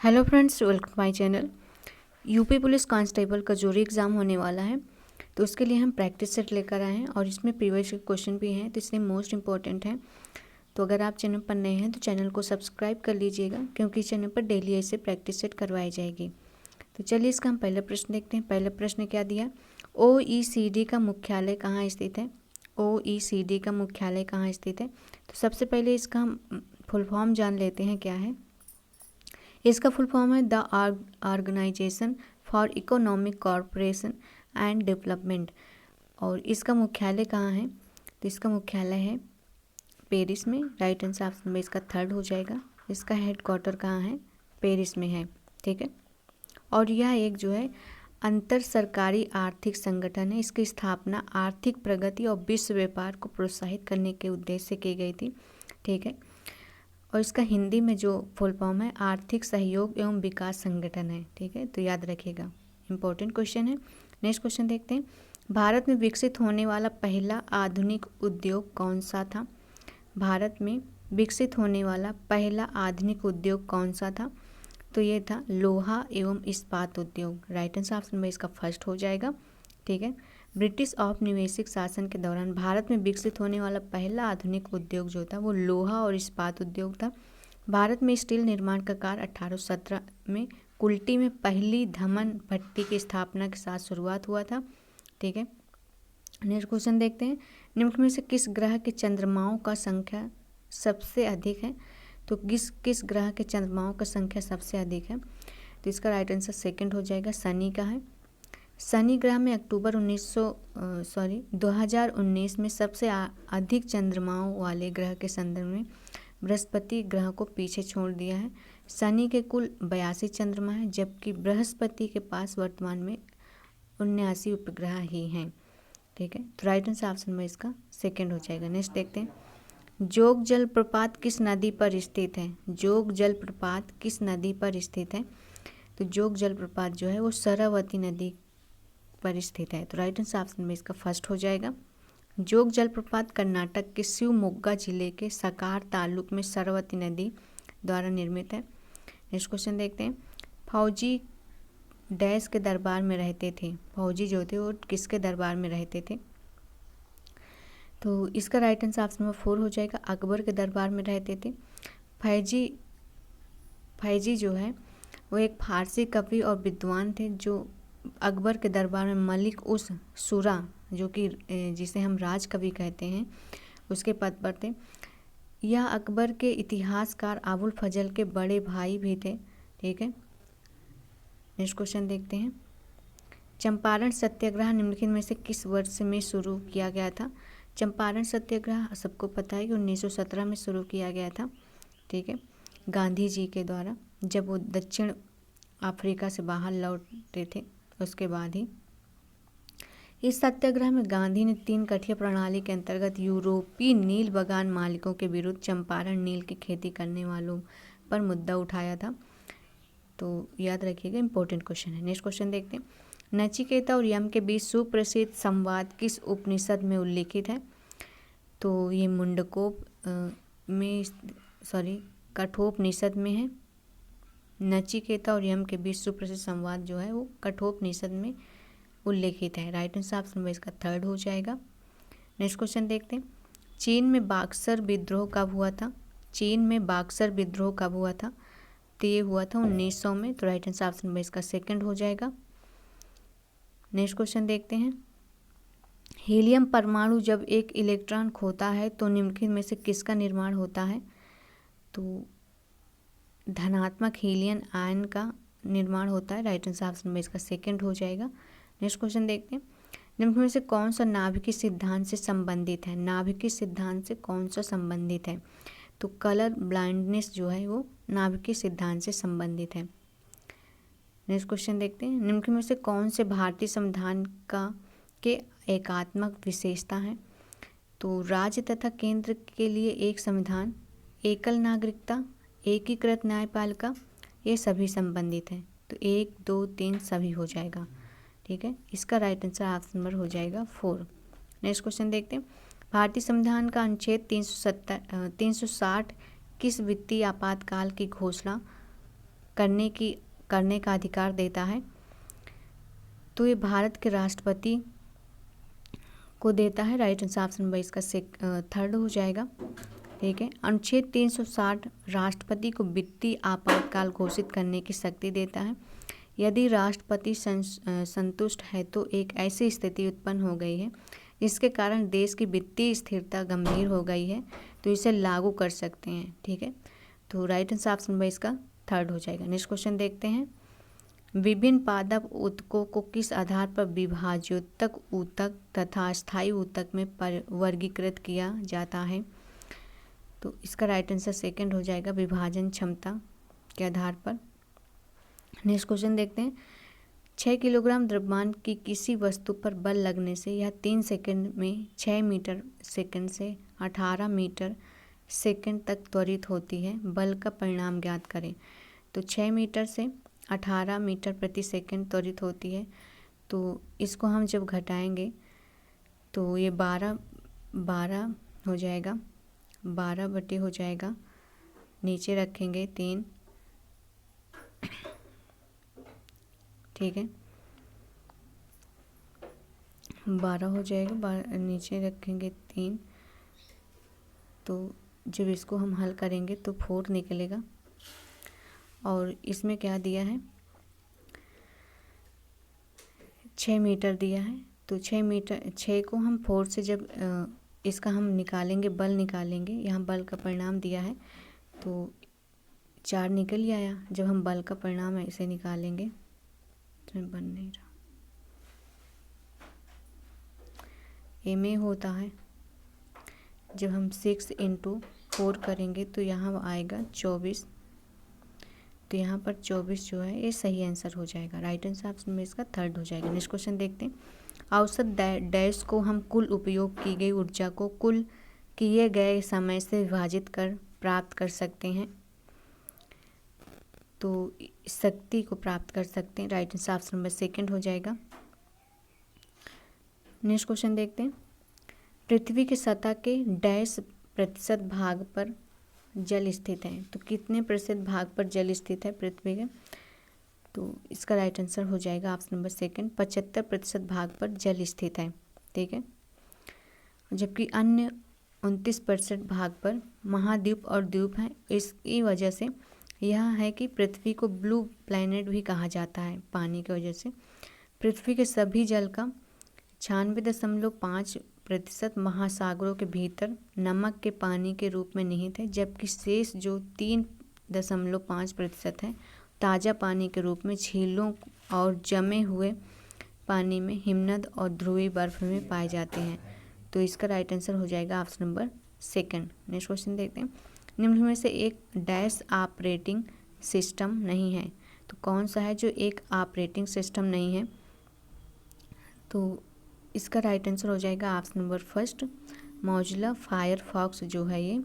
Hello friends, welcome my channel. UP police constable का जो exam होने वाला है तो उसके लिए हम प्रैक्टिस सेट लेकर आए हैं और इसमें प्रीवियस क्वेश्चन भी हैं तो इसलिए मोस्ट इम्पॉर्टेंट है। तो अगर आप चैनल पर नए हैं तो चैनल को सब्सक्राइब कर लीजिएगा, क्योंकि इस चैनल पर डेली ऐसे प्रैक्टिस सेट करवाई जाएगी। तो चलिए इसका हम पहला प्रश्न देखते हैं। पहला प्रश्न क्या दिया, OECD का मुख्यालय कहाँ स्थित है। OECD का मुख्यालय कहाँ स्थित है। तो सबसे पहले इसका हम फुल फॉर्म जान लेते हैं क्या है। इसका फुल फॉर्म है the organisation for economic corporation and development. और इसका मुख्यालय कहाँ है, तो इसका मुख्यालय है पेरिस में। राइट आंसर ऑप्शन में इसका थर्ड हो जाएगा। इसका हेड क्वार्टर कहाँ है, पेरिस में है। ठीक है, और यह एक जो है अंतर सरकारी आर्थिक संगठन है। इसकी स्थापना आर्थिक प्रगति और विश्व व्यापार को प्रोत्साहित करने के उद्देश्य से की गई थी। ठीक है, और इसका हिंदी में जो फुल फॉर्म है आर्थिक सहयोग एवं विकास संगठन है। ठीक है, तो याद रखिएगा, इंपॉर्टेंट क्वेश्चन है। नेक्स्ट क्वेश्चन देखते हैं। भारत में विकसित होने वाला पहला आधुनिक उद्योग कौन सा था। भारत में विकसित होने वाला पहला आधुनिक उद्योग कौन सा था, तो ये था लोहा एवं इस्पात उद्योग। राइट आंसर ऑप्शन में इसका फर्स्ट हो जाएगा। ठीक है, ब्रिटिश औपनिवेशिक शासन के दौरान भारत में विकसित होने वाला पहला आधुनिक उद्योग जो था वो लोहा और इस्पात उद्योग था। भारत में स्टील निर्माण का कार्य 1817 में कुल्टी में पहली धमन भट्टी की स्थापना के साथ शुरुआत हुआ था। ठीक है, नेक्स्ट क्वेश्चन देखते हैं। निम्न में से किस ग्रह के चंद्रमाओं का संख्या सबसे अधिक है। तो किस ग्रह के चंद्रमाओं का संख्या सबसे अधिक है, तो इसका राइट आंसर सेकंड हो जाएगा, शनि का है। शनि ग्रह में अक्टूबर 2019 में सबसे अधिक चंद्रमाओं वाले ग्रह के संदर्भ में बृहस्पति ग्रह को पीछे छोड़ दिया है। शनि के कुल 82 चंद्रमा हैं, जबकि बृहस्पति के पास वर्तमान में 79 उपग्रह ही हैं। ठीक है, तो राइट आंसर ऑप्शन में इसका सेकंड हो जाएगा। नेक्स्ट देखते हैं। जोग जलप्रपात किस नदी पर स्थित है। जोग जलप्रपात किस नदी पर स्थित है, तो जोग जलप्रपात जो है वो शरावती नदी पर स्थित है। तो राइट आंसर ऑप्शन में इसका फर्स्ट हो जाएगा। जोग जलप्रपात कर्नाटक के शिवमोग्गा जिले के सकार तालुक में शरावती नदी द्वारा निर्मित है। नेक्स्ट क्वेश्चन देखते हैं। फौजी डैश के दरबार में रहते थे। फौजी जो थे वो किसके दरबार में रहते थे, तो इसका राइट आंसर ऑप्शन में 4 हो जाएगा, अकबर के दरबार में रहते थे। फैजी जो है वो एक फारसी कवि और विद्वान थे जो अकबर के दरबार में मलिक उस शुरा, जो कि जिसे हम राज कवि कहते हैं, उसके पद पर थे। यह अकबर के इतिहासकार अबुल फजल के बड़े भाई भी थे। ठीक है, नेक्स्ट क्वेश्चन देखते हैं। चंपारण सत्याग्रह निम्नलिखित में से किस वर्ष में शुरू किया गया था। चंपारण सत्याग्रह सबको पता है कि 1917 में शुरू किया गया था। ठीक है, गांधी जी के द्वारा, जब वो दक्षिण अफ्रीका से बाहर लौटे थे उसके बाद ही। इस सत्याग्रह में गांधी ने 3 कठिया प्रणाली के अंतर्गत यूरोपीय नील बगान मालिकों के विरुद्ध चंपारण नील की खेती करने वालों पर मुद्दा उठाया था। तो याद रखिएगा, इंपॉर्टेंट क्वेश्चन है। नेक्स्ट क्वेश्चन देखते हैं। नचिकेता और यम के बीच सुप्रसिद्ध संवाद किस उपनिषद में उल्लिखित है, तो ये मुंडकोप कठोपनिषद में है। नचिकेता और यम के बीच सुप्रसिद्ध संवाद जो है वो कठोपनिषद में उल्लेखित है। राइट आंसर ऑप्शन में इसका थर्ड हो जाएगा। नेक्स्ट क्वेश्चन देखते हैं। चीन में बक्सर विद्रोह कब हुआ था। चीन में बक्सर विद्रोह कब हुआ था, तो ये हुआ था 1900 में। तो राइट आंसर ऑप्शन में इसका सेकंड हो जाएगा। नेक्स्ट क्वेश्चन देखते हैं। हीलियम परमाणु जब एक इलेक्ट्रॉन खोता है तो निम्नलिखित में से किसका निर्माण होता है, तो धनात्मक हीलियम आयन का निर्माण होता है। राइट आंसर ऑप्शन में इसका सेकंड हो जाएगा। नेक्स्ट क्वेश्चन देखते हैं। निम्न में से कौन सा नाभिकीय सिद्धांत से संबंधित है। नाभिकीय सिद्धांत से कौन सा संबंधित है, तो कलर ब्लाइंडनेस जो है वो नाभिकीय सिद्धांत से संबंधित है। नेक्स्ट क्वेश्चन देखते हैं। निम्न में से कौन से भारतीय संविधान के एकात्मक विशेषता है, तो राज्य तथा केंद्र के लिए एक संविधान, एकल नागरिकता, एकीकृत न्यायपालिका, ये सभी संबंधित हैं। तो 1, 2, 3 सभी हो जाएगा। ठीक है, इसका राइट आंसर ऑप्शन नंबर हो जाएगा 4। नेक्स्ट क्वेश्चन देखते हैं। भारतीय संविधान का अनुच्छेद 360 किस वित्तीय आपातकाल की घोषणा करने का अधिकार देता है। तो ये भारत के राष्ट्रपति को देता है। राइट आंसर ऑप्शन नंबर इसका थर्ड हो जाएगा। ठीक है। अनुच्छेद 360 राष्ट्रपति को वित्तीय आपातकाल घोषित करने की शक्ति देता है। यदि राष्ट्रपति संतुष्ट है तो एक ऐसी स्थिति उत्पन्न हो गई है जिसके कारण देश की वित्तीय स्थिरता गंभीर हो गई है तो इसे लागू कर सकते हैं। ठीक है। तो राइट आंसर ऑप्शन नंबर इसका थर्ड हो जाएगा। नेक्स्ट क्वेश्चन देखते हैं। विभिन्न पादप ऊतकों को किस आधार पर विभाज्योतक ऊतक तथा अस्थायी ऊतक में वर्गीकृत किया जाता है? तो इसका राइट आंसर सेकंड हो जाएगा, विभाजन क्षमता के आधार पर। नेक्स्ट क्वेश्चन देखते हैं। 6 किलोग्राम द्रव्यमान की किसी वस्तु पर बल लगने से यह 3 सेकंड में 6 मीटर सेकंड से 18 मीटर सेकंड तक त्वरित होती है। बल का परिणाम ज्ञात करें। तो 6 मीटर से 18 मीटर प्रति सेकंड त्वरित होती है। तो इसको हम जब घटाएंगे तो ये 12 हो जाएगा, 12 बटे हो जाएगा, नीचे रखेंगे 3। ठीक है, 12 हो जाएगा, नीचे रखेंगे 3। तो जब इसको हम हल करेंगे तो 4 निकलेगा। और इसमें क्या दिया है, 6 मीटर दिया है। तो 6 को हम 4 से जब इसका हम निकालेंगे, बल निकालेंगे, यहाँ बल का परिणाम दिया है तो 4 निकल ही आया। जब हम बल का परिणाम ऐसे निकालेंगे तो बन नहीं रहा, में होता है। जब हम 6 × 4 करेंगे तो यहाँ आएगा 24। तो यहाँ पर 24 जो है ये सही आंसर हो जाएगा। राइट आंसर ऑप्शन में इसका थर्ड हो जाएगा। नेक्स्ट क्वेश्चन देखते हैं। औसत डैश को हम कुल उपयोग की गई ऊर्जा को कुल किए गए समय से विभाजित कर प्राप्त कर सकते हैं। तो शक्ति को प्राप्त कर सकते हैं। Right answer option number second हो जाएगा। नेक्स्ट क्वेश्चन देखते हैं। पृथ्वी की सतह के डैश प्रतिशत भाग पर जल स्थित है? तो कितने प्रतिशत भाग पर जल स्थित है पृथ्वी के? तो इसका राइट आंसर हो जाएगा ऑप्शन नंबर सेकंड, 75% भाग पर जल स्थित है। ठीक है। जबकि अन्य 29% भाग पर महाद्वीप और द्वीप हैं। इसकी वजह से यह है कि पृथ्वी को ब्लू प्लैनेट भी कहा जाता है, पानी की वजह से। पृथ्वी के सभी जल का 96.5% महासागरों के भीतर नमक के पानी के रूप में निहित है, जबकि शेष जो 3.5% है ताज़ा पानी के रूप में झीलों और जमे हुए पानी में हिमनद और ध्रुवीय बर्फ में पाए जाते हैं। तो इसका राइट आंसर हो जाएगा option number second. Next question देखते हैं। निम्न में से एक डैश ऑपरेटिंग सिस्टम नहीं है? तो कौन सा है जो एक ऑपरेटिंग सिस्टम नहीं है? तो इसका राइट आंसर हो जाएगा option number first, Mozilla Firefox जो है ये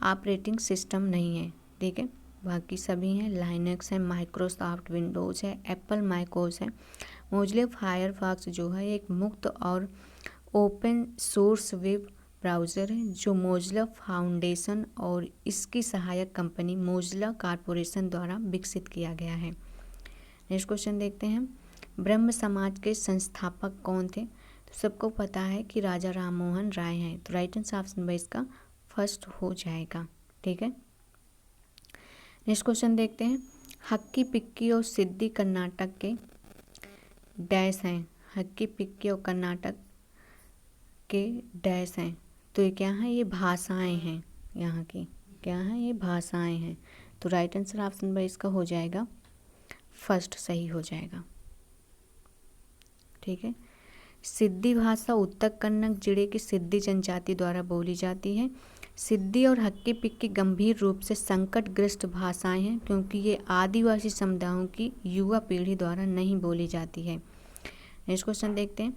ऑपरेटिंग सिस्टम नहीं है। ठीक है, बाकी सभी हैं, लाइनक्स है, माइक्रोसॉफ्ट विंडोज़ है, एप्पल मैकओएस है। मोजिला फायरफॉक्स जो है एक मुक्त और ओपन सोर्स वेब ब्राउज़र है जो मोजिला फाउंडेशन और इसकी सहायक कंपनी मोजिला कॉरपोरेशन द्वारा विकसित किया गया है। नेक्स्ट क्वेश्चन देखते हैं। ब्रह्म समाज के संस्थापक कौन थे? तो सबको पता है कि राजा राम मोहन राय हैं। तो राइट आंसर ऑप्शन नंबर इसका फर्स्ट हो जाएगा। ठीक है। नेक्स्ट क्वेश्चन देखते हैं। हक्की पिक्की और सिद्धि कर्नाटक के डैश हैं? हक्की पिक्की और कर्नाटक के डैश हैं? तो ये क्या है? ये भाषाएं हैं, यहाँ की क्या है? ये भाषाएं हैं। तो राइट आंसर ऑप्शन नंबर इसका हो जाएगा फर्स्ट, सही हो जाएगा। ठीक है। सिद्धि भाषा उत्तर कन्नड़ जिले की सिद्धि जनजाति द्वारा बोली जाती है। सिद्धि और हक्की पिक्की गंभीर रूप से संकटग्रस्त भाषाएं हैं क्योंकि ये आदिवासी समुदायों की युवा पीढ़ी द्वारा नहीं बोली जाती है। नेक्स्ट क्वेश्चन देखते हैं।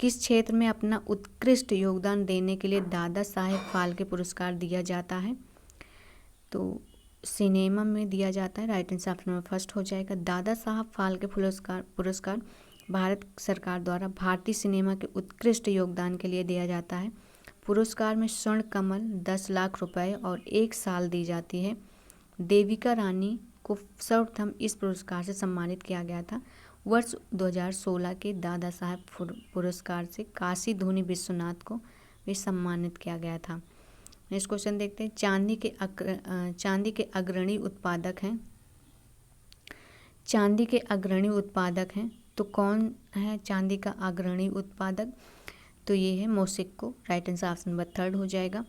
किस क्षेत्र में अपना उत्कृष्ट योगदान देने के लिए दादा साहेब फाल्के पुरस्कार दिया जाता है? तो सिनेमा में दिया जाता है। Right answer option number first हो जाएगा। दादा साहब फाल्के पुरस्कार भारत सरकार द्वारा भारतीय सिनेमा के उत्कृष्ट योगदान के लिए दिया जाता है। पुरस्कार में स्वर्ण कमल 10 लाख रुपए और 1 साल दी जाती है। देविका रानी को सर्वप्रथम इस पुरस्कार से सम्मानित किया गया था? वर्ष 2016 के दादा साहब पुरस्कार से काशी धोनी विश्वनाथ को भी सम्मानित किया गया था। नेक्स्ट क्वेश्चन देखते हैं। चांदी के अग्रणी उत्पादक हैं। चांदी के अग्रणी उत्पादक हैं तो कौन है चांदी का अग्रणी उत्पादक? तो ये है मोसिक्को। राइट आंसर ऑप्शन नंबर 3 हो जाएगा।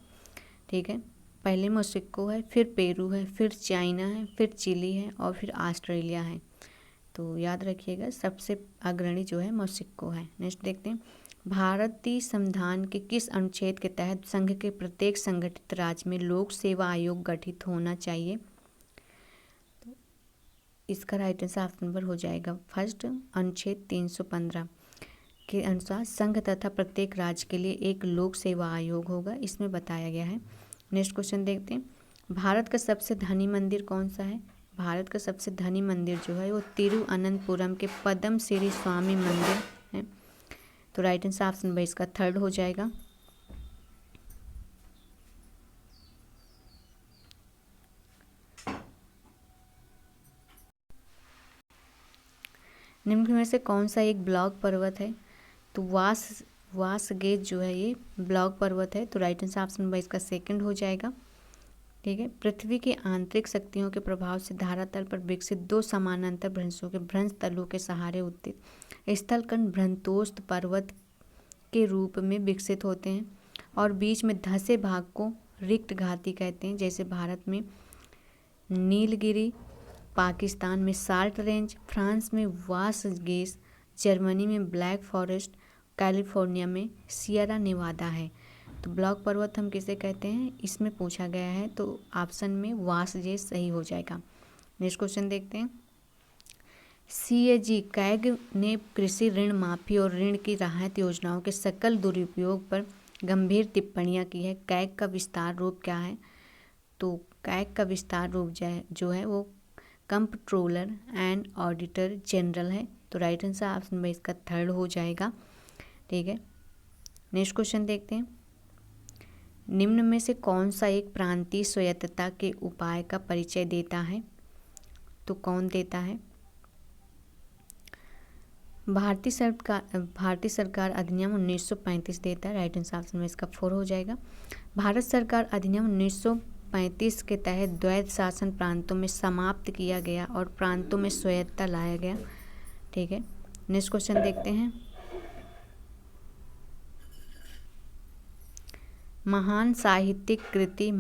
ठीक है, पहले मोसिक्को है, फिर पेरू है, फिर चाइना है, फिर चिली है और फिर ऑस्ट्रेलिया है। तो याद रखिएगा सबसे अग्रणी जो है मोसिक्को है। नेक्स्ट देखते हैं। भारतीय संविधान के किस अनुच्छेद के तहत संघ के प्रत्येक संगठित राज्य में लोक सेवा आयोग गठित होना चाहिए? तो इसका राइट आंसर ऑप्शन नंबर हो जाएगा फर्स्ट, अनुच्छेद 315 के अनुसार संघ तथा प्रत्येक राज्य के लिए एक लोक सेवा आयोग होगा, इसमें बताया गया है। नेक्स्ट क्वेश्चन देखते हैं। भारत का सबसे धनी मंदिर कौन सा है? भारत का सबसे धनी मंदिर जो है वो तिरुअनंतपुरम के पद्म श्री स्वामी मंदिर है। तो राइट आंसर ऑप्शन नंबर इसका 3 हो जाएगा। निम्न में से कौन सा एक ब्लॉक पर्वत है? तो वासगेज जो है ये ब्लॉक पर्वत है। तो राइट आंसर ऑप्शन नंबर इसका 2 हो जाएगा। ठीक है, पृथ्वी की आंतरिक शक्तियों के प्रभाव से धरातल पर विकसित 2 समानांतर भ्रंशों के भ्रंश तलों के सहारे उत्थित स्थलखंड भ्रंतोस्त पर्वत के रूप में विकसित होते हैं और बीच में धंसे भाग को रिक्त घाटी कहते हैं। जैसे भारत में नीलगिरी, पाकिस्तान में साल्ट रेंज, फ्रांस में वासगेज, जर्मनी में ब्लैक फॉरेस्ट, कैलिफोर्निया में सियरा नेवादा है। तो ब्लॉक पर्वत हम किसे कहते हैं, इसमें पूछा गया है, तो ऑप्शन में वासगेज सही हो जाएगा। नेक्स्ट क्वेश्चन देखते हैं। CAG कैग ने कृषि ऋण माफी और ऋण की राहत योजनाओं के सकल दुरुपयोग पर गंभीर टिप्पणियां की है। कैग का विस्तार रूप क्या है? तो कैग का विस्तार रूप जो है वो कंप्ट्रोलर एंड ऑडिटर जनरल है। तो राइट आंसर ऑप्शन में इसका 3 हो जाएगा। ठीक है, नेक्स्ट क्वेश्चन देखते हैं। निम्न में से कौन सा एक प्रांतीय स्वायत्तता के उपाय का परिचय देता है? तो कौन देता है? भारतीय सरकार अधिनियम 1935 देता है। राइट आंसर ऑप्शन में इसका 4 हो जाएगा। भारत सरकार अधिनियम 1935 के तहत द्वैध शासन प्रांतों में समाप्त किया गया और प्रांतों में स्वायत्तता लाया गया। ठीक है, नेक्स्ट क्वेश्चन देखते हैं। महान साहित्यिक कृति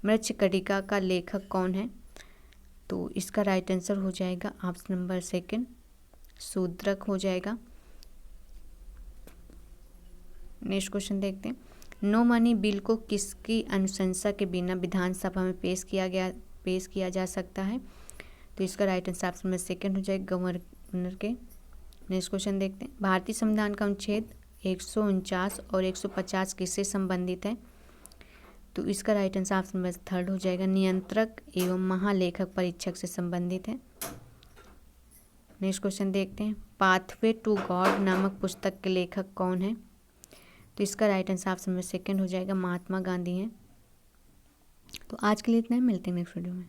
मृच्छकटिका का लेखक कौन है? तो इसका राइट आंसर हो जाएगा ऑप्शन नंबर 2 शूद्रक हो जाएगा। नेक्स्ट क्वेश्चन देखते हैं। नो मनी बिल को किसकी अनुशंसा के बिना विधानसभा में पेश किया जा सकता है? तो इसका राइट आंसर ऑप्शन में 2 हो जाएगा, गवर्नर के। नेक्स्ट क्वेश्चन देखते हैं। भारतीय संविधान का अनुच्छेद 149 और 150 किससे संबंधित है? तो इसका राइट आंसर ऑप्शन में 3 हो जाएगा, नियंत्रक एवं महालेखक परीक्षक से संबंधित है। नेक्स्ट क्वेश्चन देखते हैं। पाथवे टू गॉड नामक पुस्तक के लेखक कौन है? तो इसका राइट आंसर ऑप्शन में 2 हो जाएगा, महात्मा गांधी हैं। तो आज के लिए इतना ही, मिलते हैं नेक्स्ट वीडियो में।